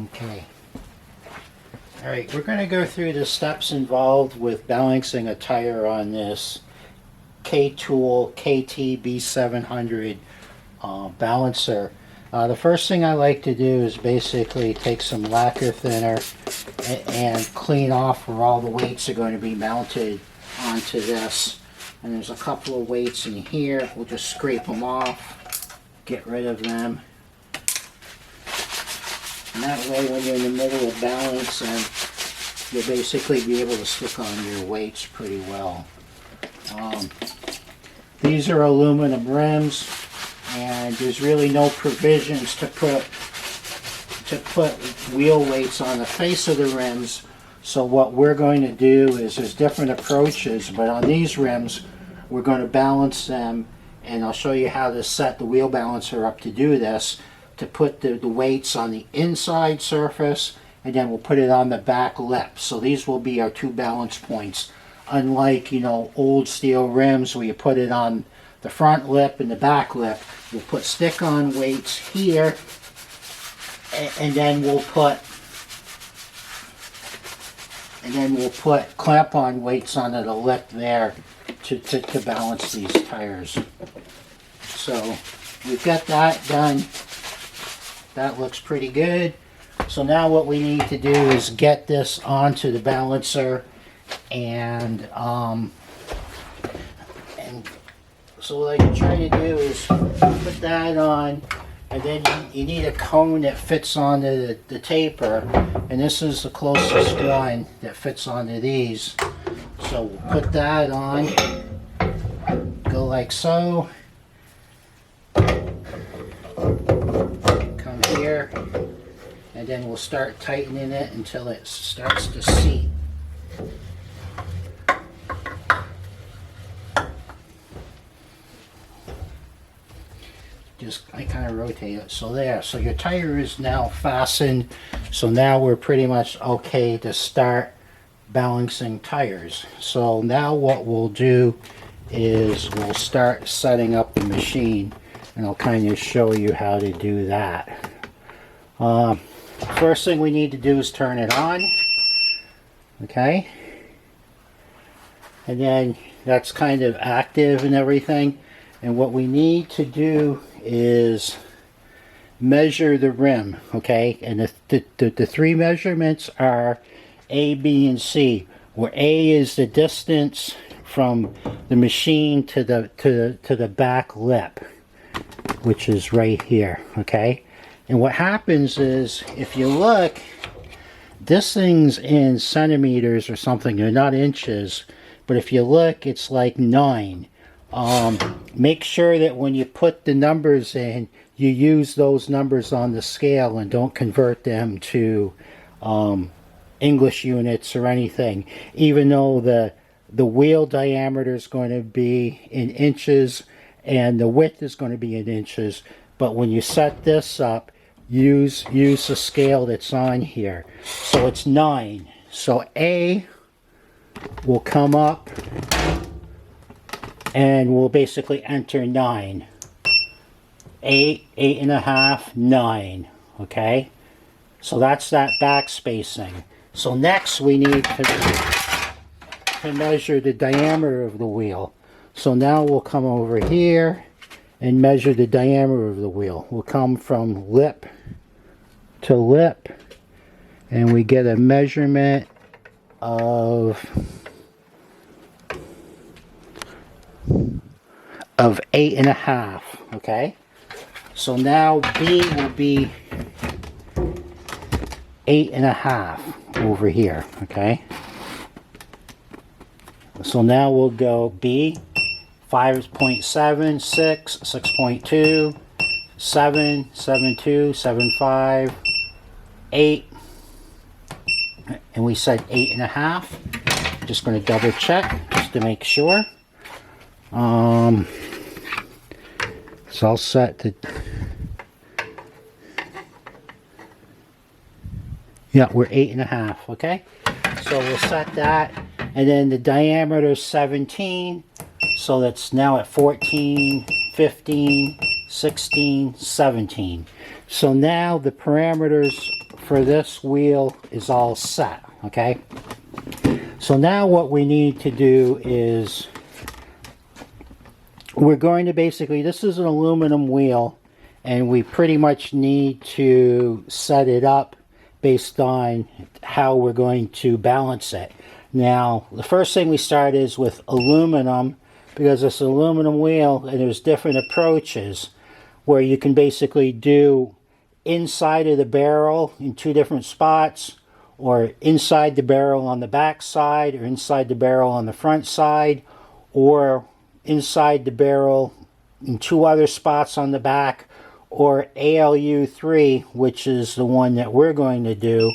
Okay. Alright, we're going to go through the steps involved with balancing a tire on this KATOOL KT-B700 balancer. The first thing I like to do is basically take some lacquer thinner and clean off where all the weights are going to be mounted onto this. And there's a couple of weights in here. We'll just scrape them off, get rid of them. And that way when you're in the middle of balancing, you'll basically be able to stick on your weights pretty well. These are aluminum rims, and there's really no provisions to put wheel weights on the face of the rims. So what we're going to do is there's different approaches, but on these rims we're going to balance them, and I'll show you how to set the wheel balancer up to do this, to put the weights on the inside surface, and then we'll put it on the back lip. So these will be our two balance points. Unlike, you know, old steel rims where you put it on the front lip and the back lip, we'll put stick-on weights here, and then we'll put clamp-on weights onto the lip there to balance these tires. So we've got that done. That looks pretty good. So now what we need to do is get this onto the balancer, and so what I can try to do is put that on, and then you need a cone that fits onto the taper, and this is the closest one that fits onto these. So we'll put that on, go like so, come here, and then we'll start tightening it until it starts to seat. I kind of rotate it. So there. So your tire is now fastened. So now we're pretty much okay to start balancing tires. So now what we'll do is we'll start setting up the machine, and I'll kind of show you how to do that. First thing we need to do is turn it on. Okay. And then that's kind of active and everything. And what we need to do is measure the rim, okay? And the three measurements are A, B, and C, where A is the distance from the machine to the back lip, which is right here, okay? And what happens is, if you look, this thing's in centimeters or something, they're not inches, but if you look, it's like 9. Make sure that when you put the numbers in, you use those numbers on the scale and don't convert them to English units or anything. Even though the wheel diameter is going to be in inches and the width is going to be in inches, but when you set this up, use the scale that's on here. So it's 9. So A will come up, and we'll basically enter 9. 8, 8.5, 9. Okay? So that's that back spacing. So next we need to measure the diameter of the wheel. So now we'll come over here and measure the diameter of the wheel. We'll come from lip to lip, and we get a measurement of 8.5. Okay, so now B will be 8.5 over here. Okay, so now we'll go B 5.7, 6, 6.2, 7, 7.2, 7.5, 8, and we said 8.5. Just going to double check just to make sure. So I'll set the, yeah, we're 8.5. Okay, so we'll set that, and then the diameter is 17, so that's now at 14, 15, 16, 17. So now the parameters for this wheel is all set, okay? So now what we need to do is we're going to basically, this is an aluminum wheel, and we pretty much need to set it up based on how we're going to balance it. Now, the first thing we start is with aluminum, because it's an aluminum wheel and there's different approaches where you can basically do inside of the barrel in 2 different spots, or inside the barrel on the back side, or inside the barrel on the front side, or inside the barrel in 2 other spots on the back, or ALU3, which is the one that we're going to do,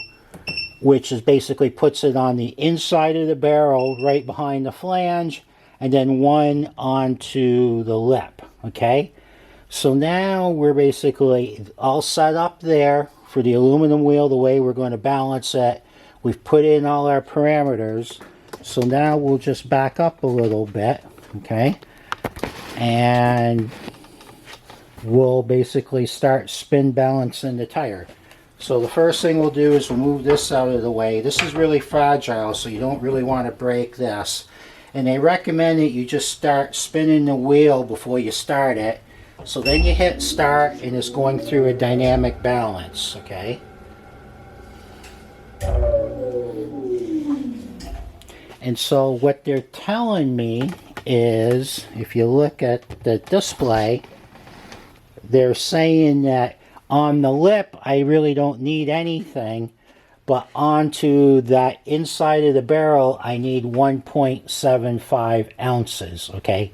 which is basically puts it on the inside of the barrel right behind the flange, and then one onto the lip, okay? So now we're basically all set up there for the aluminum wheel, the way we're going to balance it. We've put in all our parameters. So now we'll just back up a little bit, okay? And we'll basically start spin balancing the tire. So the first thing we'll do is we'll move this out of the way. This is really fragile, so you don't really want to break this. And they recommend that you just start spinning the wheel before you start it. So then you hit start and it's going through a dynamic balance, okay? And so what they're telling me is, if you look at the display, they're saying that on the lip I really don't need anything, but onto that inside of the barrel I need 1.75 ounces, okay?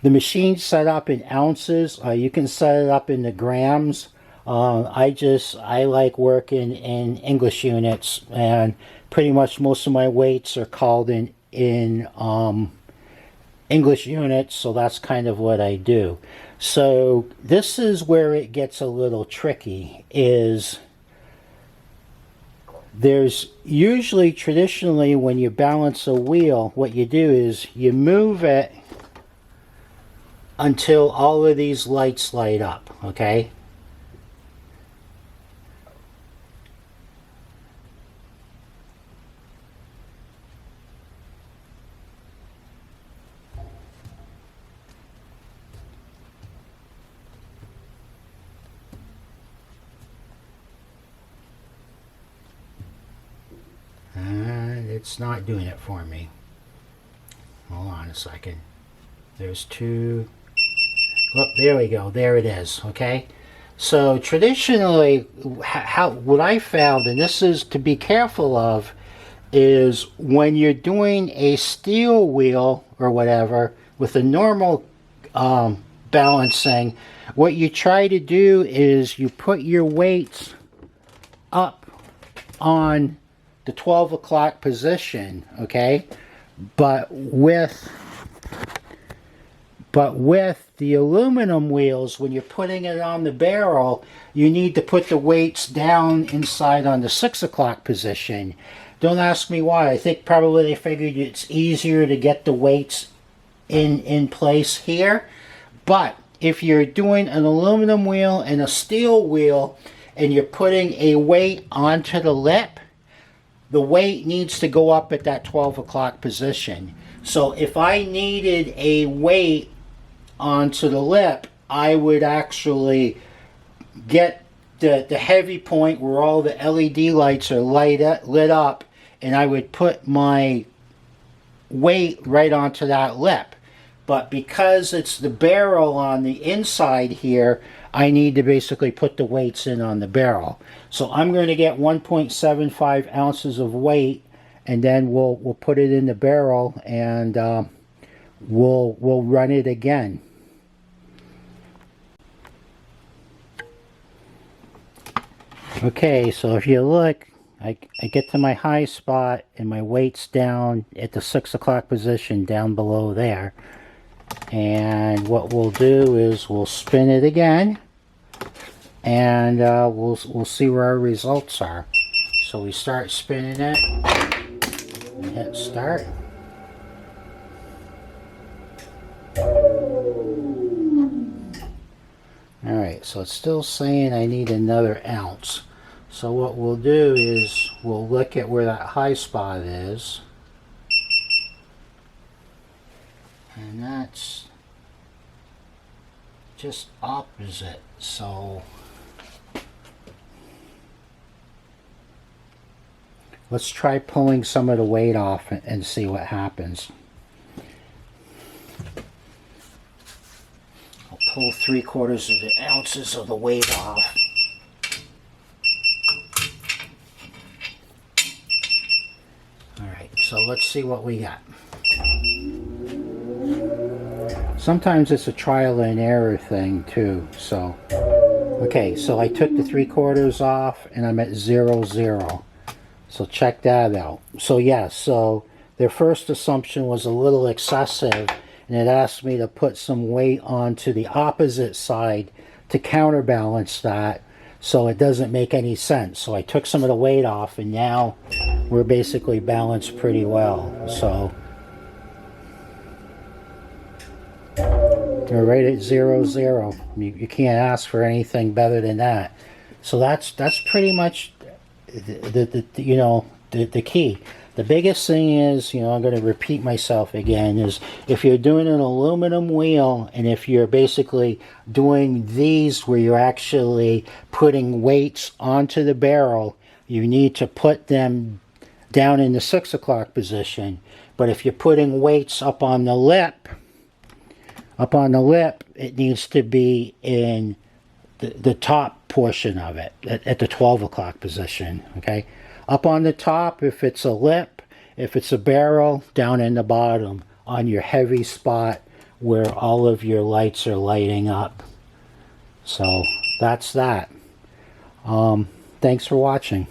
The machine's set up in ounces. You can set it up in the grams. I like working in English units, and pretty much most of my weights are called in English units, so that's kind of what I do. So this is where it gets a little tricky, is there's usually, traditionally, when you balance a wheel, what you do is you move it until all of these lights light up, okay? And it's not doing it for me. Hold on a second. There's 2. Oh, there we go. There it is. Okay. So traditionally, what I found, and this is to be careful of, is when you're doing a steel wheel or whatever with a normal balancing, what you try to do is you put your weights up on the 12 o'clock position, okay? But with the aluminum wheels, when you're putting it on the barrel, you need to put the weights down inside on the 6 o'clock position. Don't ask me why. I think probably they figured it's easier to get the weights in place here. But if you're doing an aluminum wheel and a steel wheel and you're putting a weight onto the lip, the weight needs to go up at that 12 o'clock position. So if I needed a weight onto the lip, I would actually get the heavy point where all the LED lights are lit up, and I would put my weight right onto that lip. But because it's the barrel on the inside here, I need to basically put the weights in on the barrel. So I'm going to get 1.75 ounces of weight, and then we'll put it in the barrel, and we'll run it again. Okay, so if you look, I get to my high spot and my weight's down at the 6 o'clock position down below there. And what we'll do is we'll spin it again, and we'll see where our results are. So we start spinning it, and hit start. Alright, so it's still saying I need another ounce. So what we'll do is we'll look at where that high spot is. And that's just opposite. So let's try pulling some of the weight off and see what happens. I'll pull 3/4 of the ounces of the weight off. Alright, so let's see what we got. Sometimes it's a trial and error thing too. So, okay, so I took the 3/4 off and I'm at 0, 0. So check that out. So yeah, so their first assumption was a little excessive, and it asked me to put some weight onto the opposite side to counterbalance that, so it doesn't make any sense. So I took some of the weight off, and now we're basically balanced pretty well. So we're right at 0, 0. You can't ask for anything better than that. So that's pretty much the key. The biggest thing is, I'm going to repeat myself again, is if you're doing an aluminum wheel, and if you're basically doing these where you're actually putting weights onto the barrel, you need to put them down in the 6 o'clock position. But if you're putting weights up on the lip, it needs to be in the top portion of it at the 12 o'clock position. Okay, up on the top if it's a lip, if it's a barrel, down in the bottom on your heavy spot where all of your lights are lighting up. So that's that. Thanks for watching.